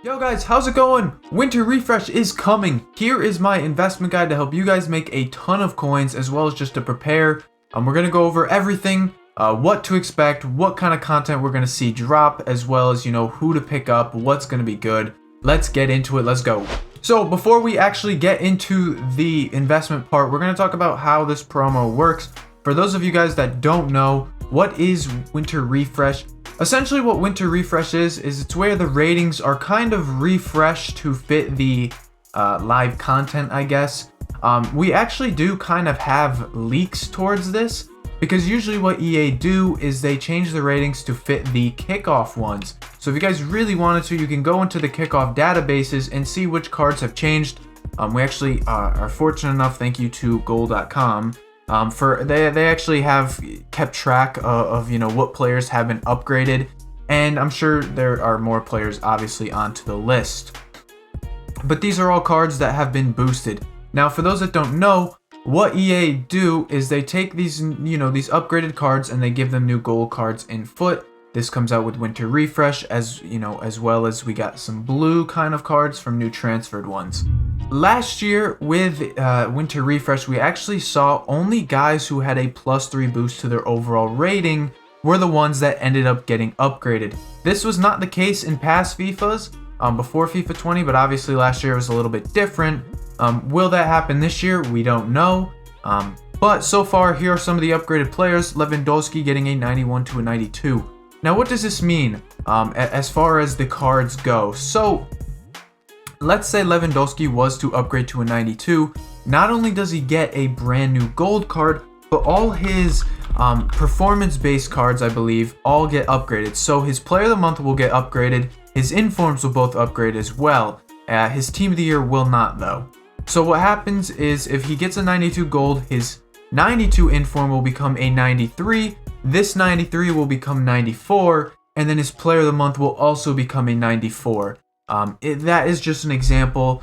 Yo guys, how's it going? Winter refresh is coming. Here is my investment guide to help you guys make a ton of coins as well as just to prepare. We're going to go over everything, what to expect, what kind of content we're going to see drop, as well as, who to pick up, what's going to be good. Let's get into it. Let's go. So before we actually get into the investment part, we're going to talk about how this promo works. For those of you guys that don't know, what is Winter Refresh? Essentially what Winter Refresh is it's where the ratings are kind of refreshed to fit the live content, I guess. We actually do kind of have leaks towards this, because usually what EA do is they change the ratings to fit the kickoff ones. So if you guys really wanted to, you can go into the kickoff databases and see which cards have changed. We actually are fortunate enough, thank you to goal.com, they actually have kept track of what players have been upgraded, and I'm sure there are more players obviously onto the list. But these are all cards that have been boosted. Now, for those that don't know, what EA do is they take these these upgraded cards and they give them new gold cards in foot. This comes out with Winter Refresh, as well as we got some blue kind of cards from new transferred ones. Last year with Winter Refresh, we actually saw only guys who had a +3 boost to their overall rating were the ones that ended up getting upgraded. This was not the case in past FIFAs, before FIFA 20, but obviously last year was a little bit different. Will that happen this year? We don't know. But so far, here are some of the upgraded players. Lewandowski getting a 91 to a 92. Now, what does this mean as far as the cards go? So, let's say Lewandowski was to upgrade to a 92. Not only does he get a brand new gold card, but all his performance-based cards, I believe, all get upgraded. So his Player of the Month will get upgraded. His informs will both upgrade as well. His Team of the Year will not, though. So what happens is if he gets a 92 gold, his 92 inform will become a 93. This 93 will become 94, and then his Player of the Month will also become a 94. That is just an example.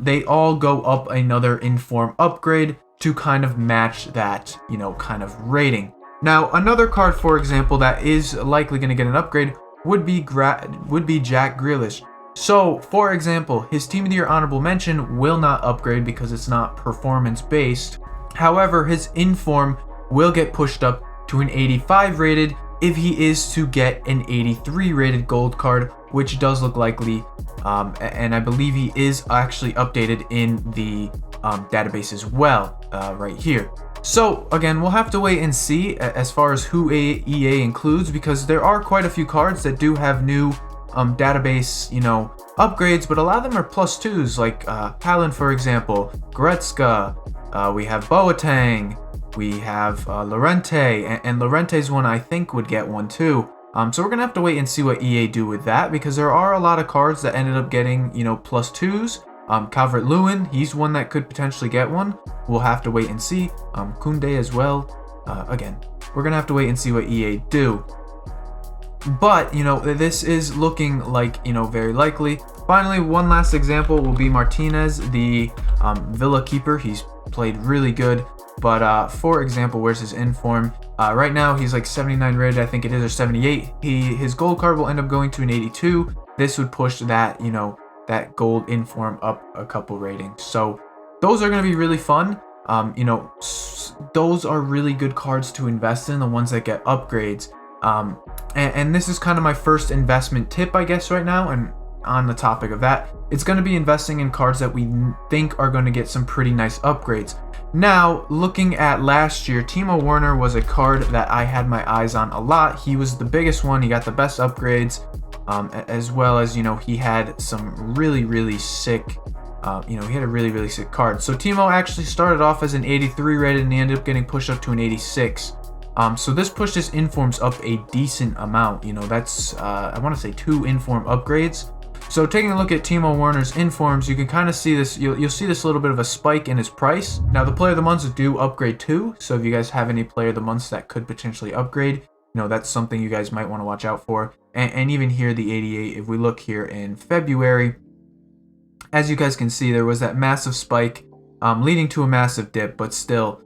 They all go up another inform upgrade to kind of match that, kind of rating. Now, another card, for example, that is likely going to get an upgrade would be Jack Grealish. So, for example, his Team of the Year honorable mention will not upgrade because it's not performance based. However, his inform will get pushed up to an 85 rated if he is to get an 83 rated gold card, which does look likely, and I believe he is actually updated in the database as well, right here. So again, we'll have to wait and see as far as who EA includes, because there are quite a few cards that do have new database upgrades, but a lot of them are +2s, like Haaland, for example, Goretzka, we have Boateng, we have Llorente, and Llorente's one I think would get one too. So we're gonna have to wait and see what EA do with that, because there are a lot of cards that ended up getting +2s. Calvert-Lewin, he's one that could potentially get one. We'll have to wait and see. Koundé as well. Again, we're gonna have to wait and see what EA do. But this is looking like very likely. Finally, one last example will be Martinez, the Villa keeper. He's played really good. But for example, where's his inform? Right now he's like 79 rated, I think it is, or 78. His gold card will end up going to an 82. This would push that that gold inform up a couple ratings. So those are going to be really fun. Those are really good cards to invest in, the ones that get upgrades. And this is kind of my first investment tip, I guess, right now. And on the topic of that, it's going to be investing in cards that we think are going to get some pretty nice upgrades. Now, looking at last year, Timo Werner was a card that I had my eyes on a lot. He was the biggest one. He got the best upgrades, as well as, he had some really sick, he had a really sick card. So Timo actually started off as an 83 rated and he ended up getting pushed up to an 86. So this pushed his informs up a decent amount. That's, I want to say 2 inform upgrades. So taking a look at Timo Werner's informs, you can kind of see this, you'll see this little bit of a spike in his price. Now the Player of the Months do upgrade too, so if you guys have any Player of the Months that could potentially upgrade, that's something you guys might want to watch out for. And even here, the 88, if we look here in February, as you guys can see, there was that massive spike leading to a massive dip, but still,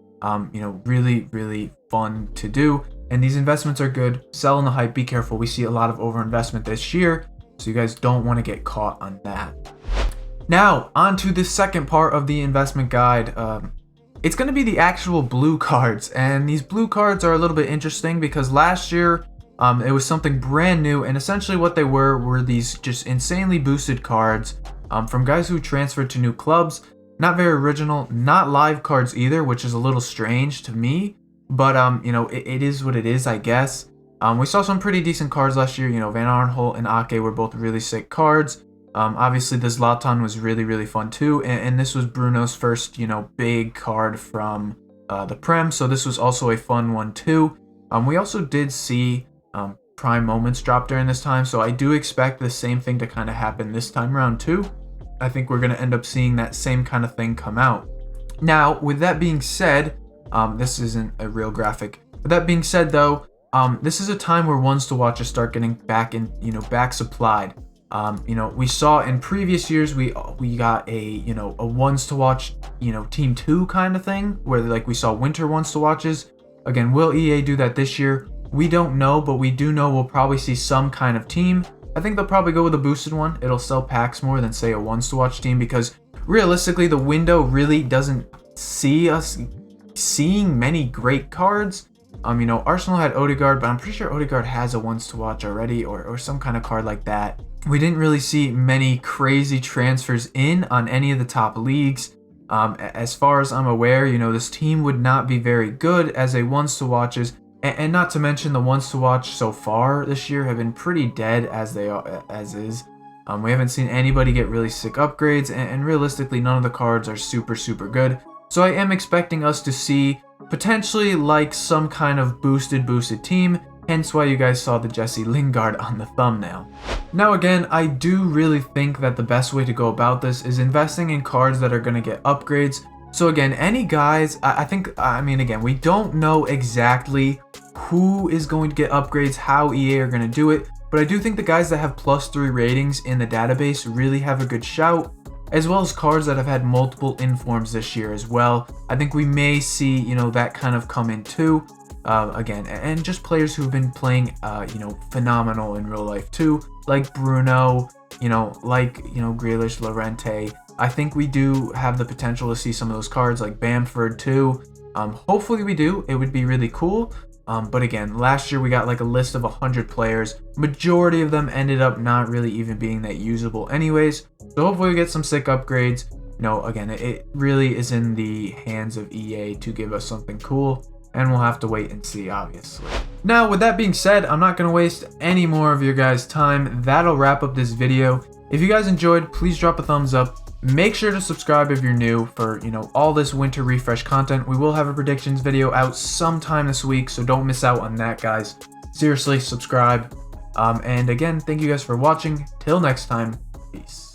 really fun to do. And these investments are good. Sell in the hype, be careful. We see a lot of overinvestment this year. So you guys don't want to get caught on that. Now, on to the second part of the investment guide. It's going to be the actual blue cards, and these blue cards are a little bit interesting because last year it was something brand new, and essentially what they were these just insanely boosted cards from guys who transferred to new clubs. Not very original, not live cards either, which is a little strange to me, but you know, it is what it is, I guess. We saw some pretty decent cards last year. You know, Van Arnholt and Ake were both really sick cards. Obviously, the Zlatan was really fun too, and this was Bruno's first, you know, big card from the Prem, so this was also a fun one too. We also did see prime moments drop during this time, so I do expect the same thing to kind of happen this time around too. I think we're going to end up seeing that same kind of thing come out. Now, with that being said, this isn't a real graphic. With that being said, though, this is a time where ones to watches start getting back in, you know, back supplied. You know, we saw in previous years we got a, you know, a ones to watch, you know, team 2 kind of thing where like we saw winter ones to watches. Again, will EA do that this year? We don't know, but we do know we'll probably see some kind of team. I think they'll probably go with a boosted one. It'll sell packs more than say a ones to watch team because realistically the window really doesn't see us seeing many great cards. You know, Arsenal had Odegaard, but I'm pretty sure Odegaard has a ones to watch already or some kind of card like that. We didn't really see many crazy transfers in on any of the top leagues. As far as I'm aware, you know, this team would not be very good as a ones to watches, and not to mention the ones to watch so far this year have been pretty dead as they are as is. We haven't seen anybody get really sick upgrades, and realistically none of the cards are super good. So I am expecting us to see potentially like some kind of boosted team, hence why you guys saw the Jesse Lingard on the thumbnail. Now again, I do really think that the best way to go about this is investing in cards that are going to get upgrades. So again, any guys, I mean again, we don't know exactly who is going to get upgrades, how EA are going to do it, but I do think the guys that have +3 ratings in the database really have a good shout, as well as cards that have had multiple informs this year as well. I think we may see, you know, that kind of come in too. Again, and just players who've been playing, you know, phenomenal in real life too, like Bruno, you know, like, you know, Grealish, Llorente. I think we do have the potential to see some of those cards like Bamford too. Hopefully we do. It would be really cool. But again, last year we got like a list of 100 players. Majority of them ended up not really even being that usable anyways. So hopefully we get some sick upgrades. You know, again, it really is in the hands of EA to give us something cool, and we'll have to wait and see, obviously. Now, with that being said, I'm not going to waste any more of your guys' time. That'll wrap up this video. If you guys enjoyed, please drop a thumbs up. Make sure to subscribe if you're new for, you know, all this winter refresh content. We will have a predictions video out sometime this week, so don't miss out on that, guys. Seriously, subscribe. And again, thank you guys for watching. Till next time, peace.